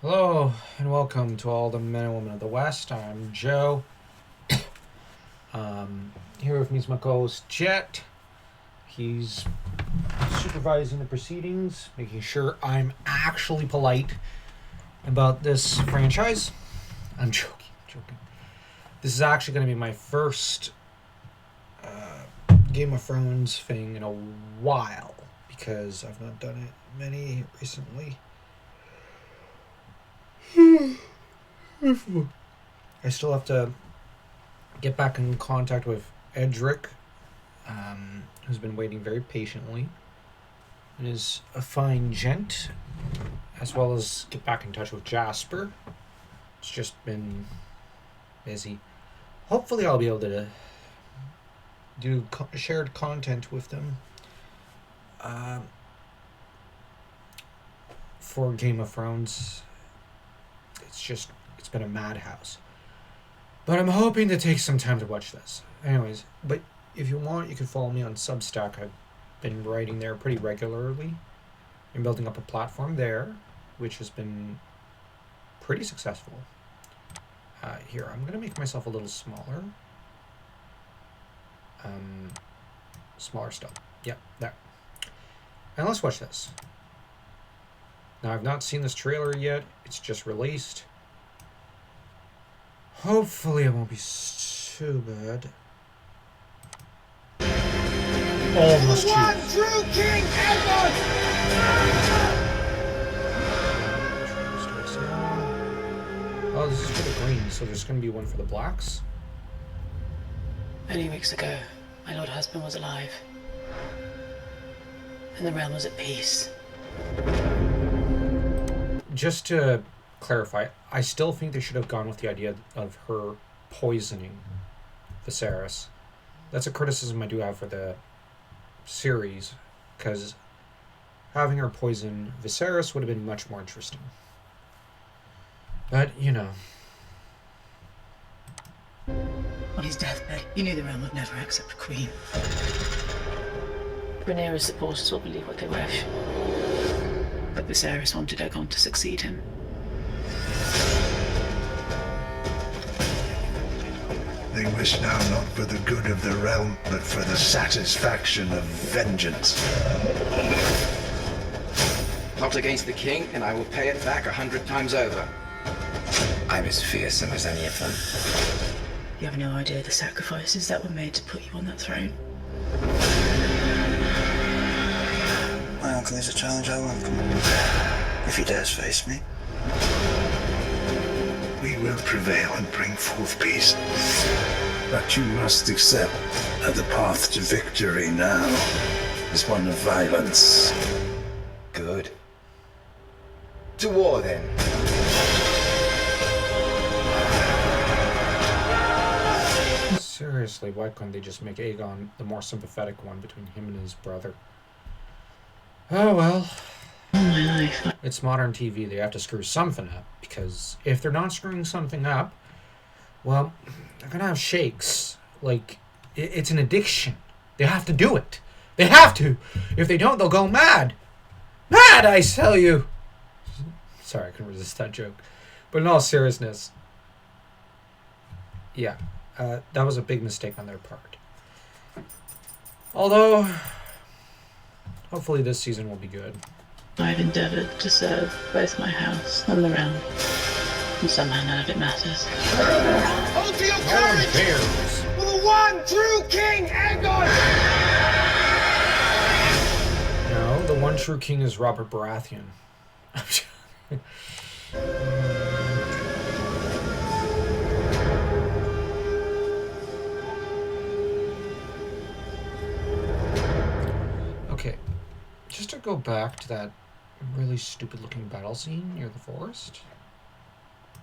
Hello and welcome to all the men and women of the West. I'm Joe. Here with me is my co-host Jet. He's supervising the proceedings, making sure I'm actually polite about this franchise. I'm joking. This is actually going to be my first Game of Thrones thing in a while because I've not done it many recently. I still have to get back in contact with Edric, who's been waiting very patiently and is a fine gent, as well as get back in touch with Jasper. It's just been busy. Hopefully, I'll be able to do shared content with them for Game of Thrones. It's been a madhouse. But I'm hoping to take some time to watch this. Anyways, but if you want, you can follow me on Substack. I've been writing there pretty regularly and building up a platform there, which has been pretty successful. Here, I'm going to make myself a little smaller. Smaller still. Yep, there. And let's watch this. Now, I've not seen this trailer yet. It's just released. Hopefully it won't be too bad. Almost one true King Aegon! Oh, this is for the Greens, so there's going to be one for the Blacks. Many weeks ago, my lord husband was alive, and the realm was at peace. Just to clarify, I still think they should have gone with the idea of her poisoning Viserys. That's a criticism I do have for the series, because having her poison Viserys would have been much more interesting. But, you know. On his deathbed, he knew the realm would never accept a queen. Rhaenyra's supporters will believe what they wish. But Viserys wanted Aegon to succeed him. They wish now not for the good of the realm, but for the satisfaction of vengeance. Plot against the king, and I will pay it back 100 times over. I'm as fearsome as any of them. You have no idea the sacrifices that were made to put you on that throne. My uncle is a challenge I welcome. If he dares face me. We will prevail and bring forth peace. But you must accept that the path to victory now is one of violence. Good. To war, then. Seriously, why couldn't they just make Aegon the more sympathetic one between him and his brother? Oh well. All my life, It's modern TV. They have to screw something up, because if they're not screwing something up, well, they're gonna have shakes. Like, it's an addiction. They have to do it. They have to. If they don't, they'll go mad. Mad, I tell you. Sorry, I couldn't resist that joke. But in all seriousness, yeah, that was a big mistake on their part. Although, hopefully this season will be good. I've endeavoured to serve both my house and the realm. And somehow none of it matters. Hold to your courage! Bears. For the one true King Aegon! No, the one true king is Robert Baratheon. Okay, just to go back to that really stupid looking battle scene near the forest.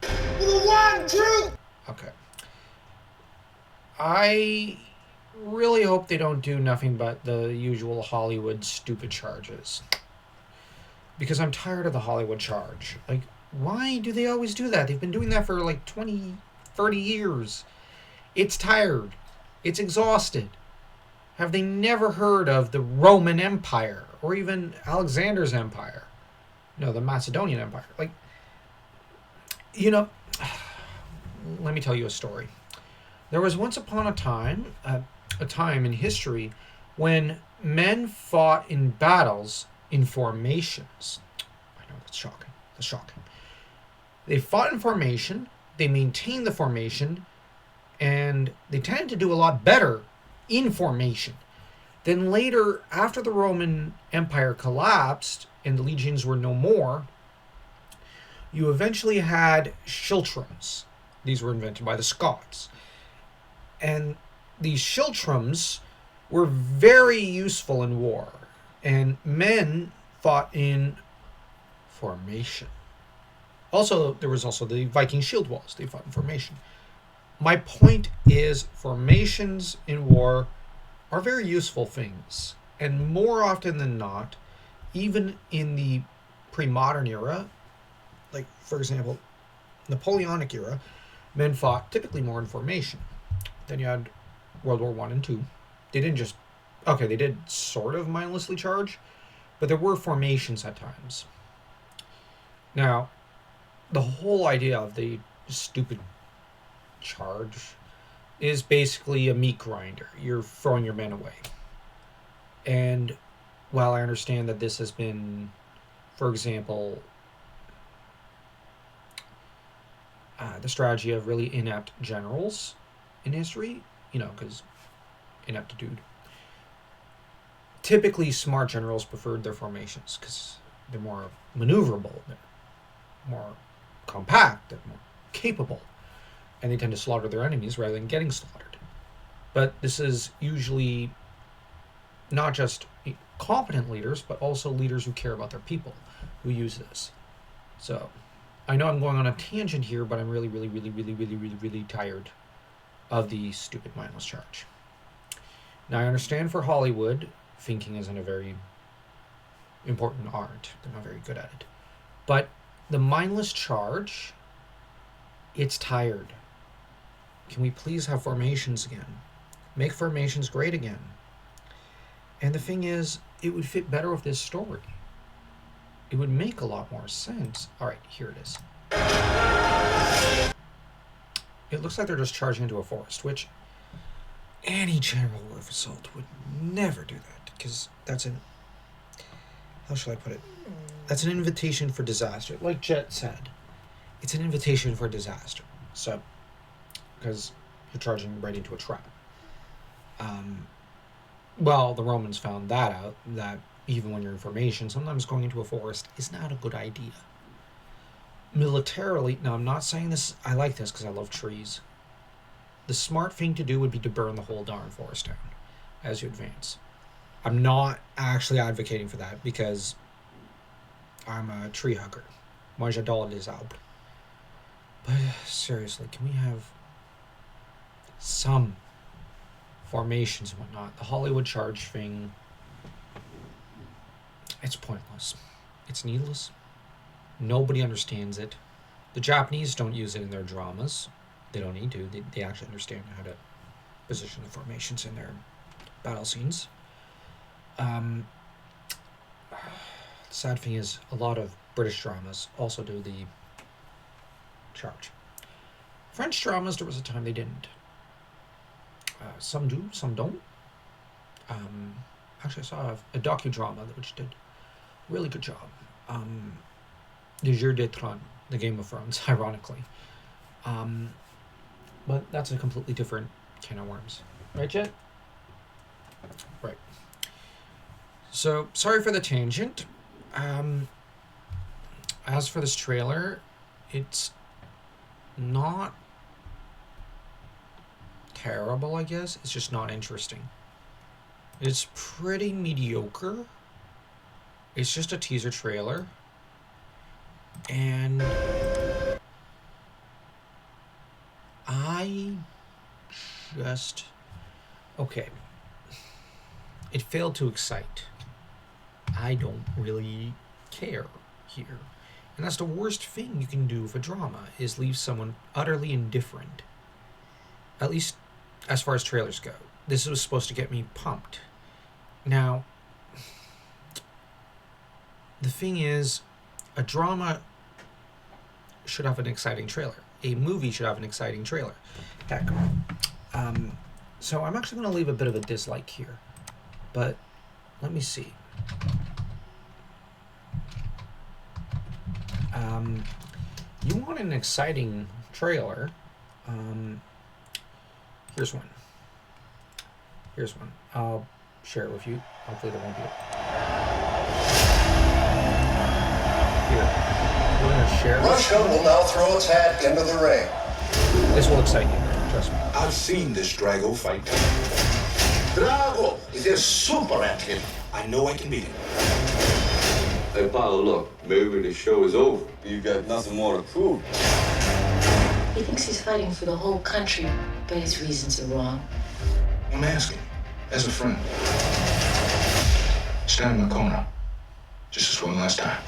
For the one true... Okay. I really hope they don't do nothing but the usual Hollywood stupid charges. Because I'm tired of the Hollywood charge. Like, why do they always do that? They've been doing that for like 20, 30 years. It's tired. It's exhausted. Have they never heard of the Roman Empire or even Alexander's Empire? No, the Macedonian Empire. Like, You know, let me tell you a story. There was once upon a time in history when men fought in battles in formations. I know, that's shocking. That's shocking. They fought in formation, they maintained the formation, and they tended to do a lot better in formation. Then later, after the Roman Empire collapsed and the legions were no more, you eventually had schiltrums. These were invented by the Scots. And these schiltrums were very useful in war. And men fought in formation. Also, there was also the Viking shield walls. They fought in formation. My point is, formations in war are very useful things. And more often than not, even in the pre-modern era, like, for example, Napoleonic era, men fought typically more in formation. Then you had World War I and II. They didn't just... Okay, they did sort of mindlessly charge, but there were formations at times. Now, the whole idea of the stupid charge is basically a meat grinder. You're throwing your men away. And while I understand that this has been, for example, the strategy of really inept generals in history, because ineptitude. Typically, smart generals preferred their formations because they're more maneuverable, they're more compact, they're more capable, and they tend to slaughter their enemies rather than getting slaughtered. But this is usually not just competent leaders, but also leaders who care about their people who use this. So, I know I'm going on a tangent here, but I'm really, really, really, really, really, really, really tired of the stupid mindless charge. Now, I understand for Hollywood, thinking isn't a very important art. They're not very good at it. But the mindless charge, it's tired. Can we please have formations again? Make formations great again. And the thing is, it would fit better with this story. It would make a lot more sense. All right, here it is. It looks like they're just charging into a forest, which any general worth assault would never do that, because that's an... How shall I put it? That's an invitation for disaster. Like Jet said, it's an invitation for disaster. So, because you're charging right into a trap. Well, the Romans found that out, that even when you're in formation, sometimes going into a forest is not a good idea. Militarily, now I'm not saying this, I like this because I love trees. The smart thing to do would be to burn the whole darn forest down as you advance. I'm not actually advocating for that because I'm a tree hugger. Moi j'adore les arbres. But seriously, can we have some formations and whatnot? The Hollywood charge thing, it's pointless. It's needless. Nobody understands it. The Japanese don't use it in their dramas. They don't need to. They actually understand how to position the formations in their battle scenes. The sad thing is, a lot of British dramas also do the charge. French dramas, there was a time they didn't. Some do, some don't. Actually, I saw a docudrama which did a really good job. Le Jeu des Trônes, the Game of Thrones, ironically. But that's a completely different can of worms. Right, Jet? Right. So, sorry for the tangent. As for this trailer, it's not terrible, I guess. It's just not interesting. It's pretty mediocre. It's just a teaser trailer. And I just... Okay. It failed to excite. I don't really care here. And that's the worst thing you can do with a drama, is leave someone utterly indifferent. At least as far as trailers go. This was supposed to get me pumped. Now, the thing is, a drama should have an exciting trailer. A movie should have an exciting trailer. Heck. So I'm actually going to leave a bit of a dislike here. But let me see. You want an exciting trailer. Here's one. I'll share it with you. Hopefully there won't be. Here. We're going to share Russia will now throw its hat into the ring. This will excite you. Trust me. I've seen this Drago fight. Drago is a super athlete. I know I can beat him. Hey, Paolo, look, maybe the show is over. You got nothing more to prove. He thinks he's fighting for the whole country, but his reasons are wrong. I'm asking, as a friend. Stand in my corner. Just as one last time.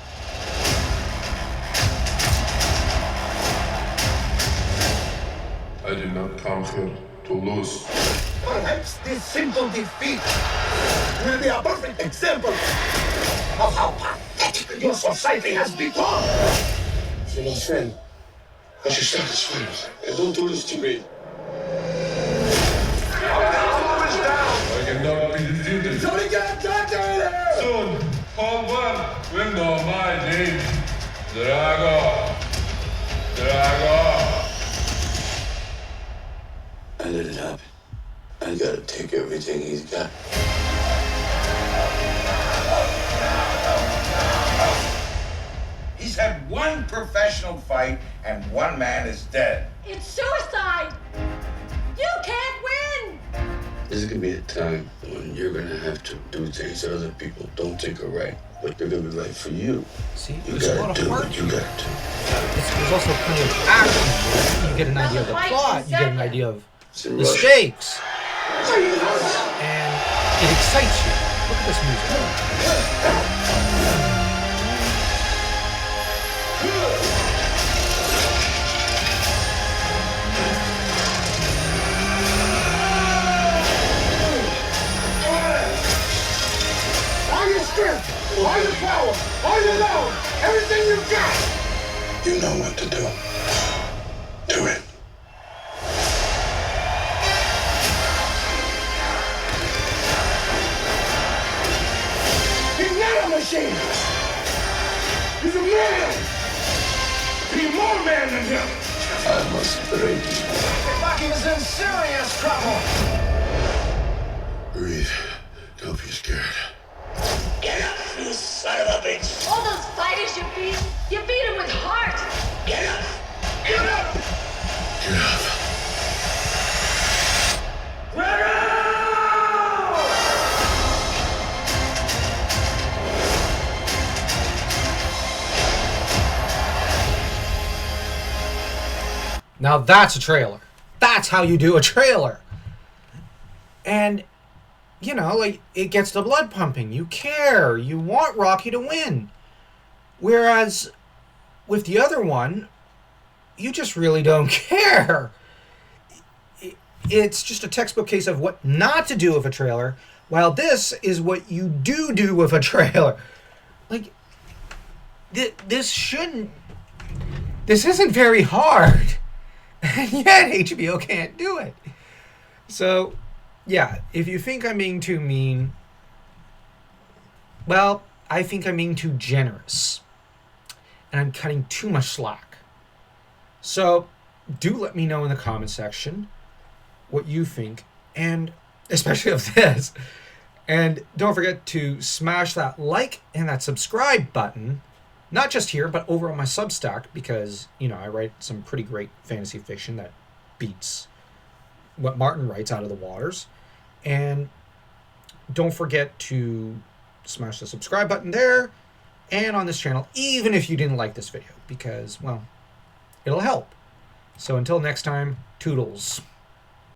I did not come here to lose. Perhaps this simple defeat will be a perfect example of how pathetic your society has become. You're my friend. I should start this fight. And don't do this to me. I cannot be defeated. Somebody get Doctor in here! Soon, hold on. We know my name. Drago. I let it happen. I gotta take everything he's got. He's had one professional fight and one man is dead. It's suicide! You can't win! There's gonna be a time when you're gonna have to do things that other people don't think are right, but they're gonna be right for you. See, You there's a lot gotta of do heart what you here. gotta do. There's also plenty of action. You get an idea of the plot. You get an idea of It's in the Russia. stakes. And it excites you. Look at this music. All your strength, all your power, all your love, everything you got. You know what to do. Do it. He's not a machine. He's a man. Be more man than him. I must break you. Bucky is in serious trouble. Breathe. Don't be scared. Get up, you son of a bitch. All those fighters you beat them with heart! Get up. Get up. Get up. Now that's a trailer. That's how you do a trailer. And, you know, like, it gets the blood pumping. You care. You want Rocky to win. Whereas with the other one, you just really don't care. It's just a textbook case of what not to do with a trailer, while this is what you do with a trailer. Like, this isn't very hard. And yet HBO can't do it. So, yeah, if you think I'm being too mean, well, I think I'm being too generous. And I'm cutting too much slack. So, do let me know in the comment section what you think, and especially of this. And don't forget to smash that like and that subscribe button. Not just here, but over on my Substack, because, you know, I write some pretty great fantasy fiction that beats what Martin writes out of the waters. And don't forget to smash the subscribe button there and on this channel, even if you didn't like this video, because, well, it'll help. So until next time, toodles.